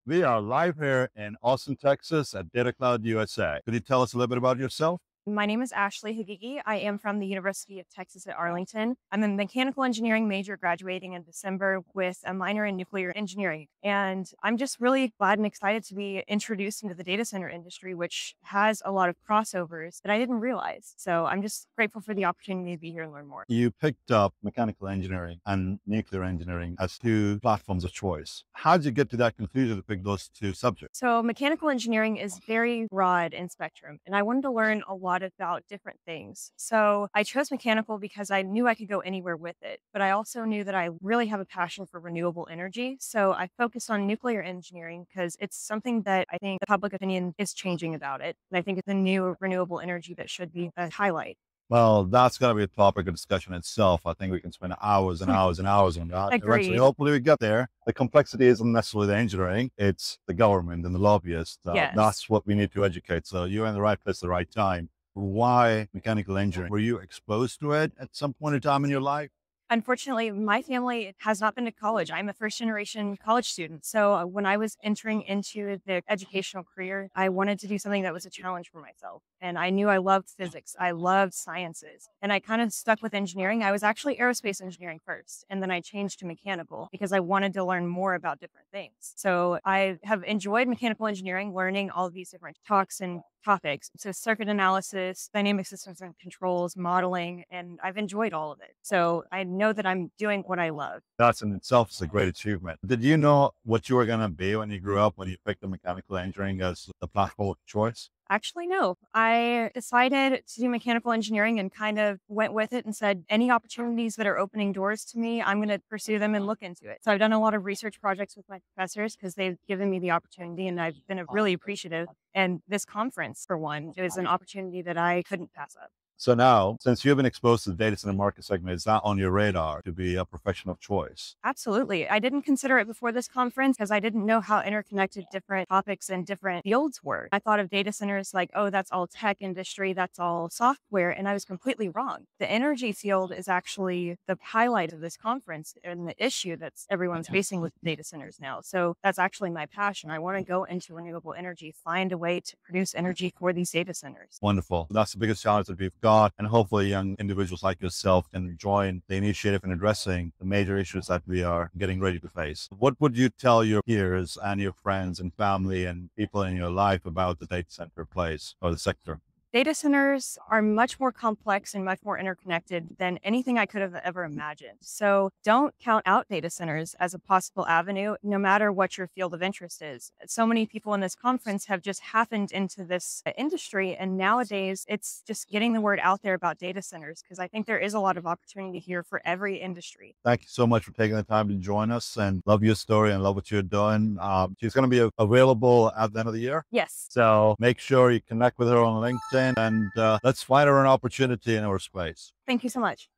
We are live here in Austin, Texas at Data Cloud USA. Could you tell us a little bit about yourself? My name is Ashley Haghighi. I am from the University of Texas at Arlington. I'm a mechanical engineering major graduating in December with a minor in nuclear engineering. And I'm just really glad and excited to be introduced into the data center industry, which has a lot of crossovers that I didn't realize. So I'm just grateful for the opportunity to be here and learn more. You picked up mechanical engineering and nuclear engineering as two platforms of choice. How did you get to that conclusion to pick those two subjects? So, mechanical engineering is very broad in spectrum, and I wanted to learn a lot about different things. So, I chose mechanical because I knew I could go anywhere with it, but I also knew that I really have a passion for renewable energy. So, I focused on nuclear engineering because it's something that I think the public opinion is changing about it. And I think it's a new renewable energy that should be a highlight. Well, that's going to be a topic of discussion itself. I think we can spend hours and hours and hours on that. Eventually, Agreed. hopefully we get there. The complexity isn't necessarily the engineering. It's the government and the lobbyists. Yes. That's what we need to educate. So you're in the right place at the right time. Why mechanical engineering? Were you exposed to it at some point in time in your life? Unfortunately, my family has not been to college. I'm a first generation college student. So when I was entering into the educational career, I wanted to do something that was a challenge for myself. And I knew I loved physics. I loved sciences. And I kind of stuck with engineering. I was actually aerospace engineering first. And then I changed to mechanical because I wanted to learn more about different things. So I have enjoyed mechanical engineering, learning all of these different talks and topics. So circuit analysis, dynamic systems and controls, modeling, and I've enjoyed all of it. So I know that I'm doing what I love. That's in itself is a great achievement. Did you know what you were going to be when you grew up, when you picked the mechanical engineering as the platform of choice? Actually, no. I decided to do mechanical engineering and kind of went with it and said, any opportunities that are opening doors to me, I'm going to pursue them and look into it. So I've done a lot of research projects with my professors because they've given me the opportunity and I've been really appreciative. And this conference, for one, is an opportunity that I couldn't pass up. So now, since you've been exposed to the data center market segment, is that on your radar to be a profession of choice? Absolutely. I didn't consider it before this conference because I didn't know how interconnected different topics and different fields were. I thought of data centers like, oh, that's all tech industry, that's all software. And I was completely wrong. The energy field is actually the highlight of this conference and the issue that's everyone's facing with data centers now. So that's actually my passion. I want to go into renewable energy, find a way to produce energy for these data centers. Wonderful. That's the biggest challenge that we've got. And hopefully young individuals like yourself can join the initiative in addressing the major issues that we are getting ready to face. What would you tell your peers and your friends and family and people in your life about the data center place or the sector? Data centers are much more complex and much more interconnected than anything I could have ever imagined. So don't count out data centers as a possible avenue, no matter what your field of interest is. So many people in this conference have just happened into this industry. And nowadays, it's just getting the word out there about data centers because I think there is a lot of opportunity here for every industry. Thank you so much for taking the time to join us and love your story and love what you're doing. She's going to be available at the end of the year. Yes. So make sure you connect with her on LinkedIn and let's find her an opportunity in our space. Thank you so much.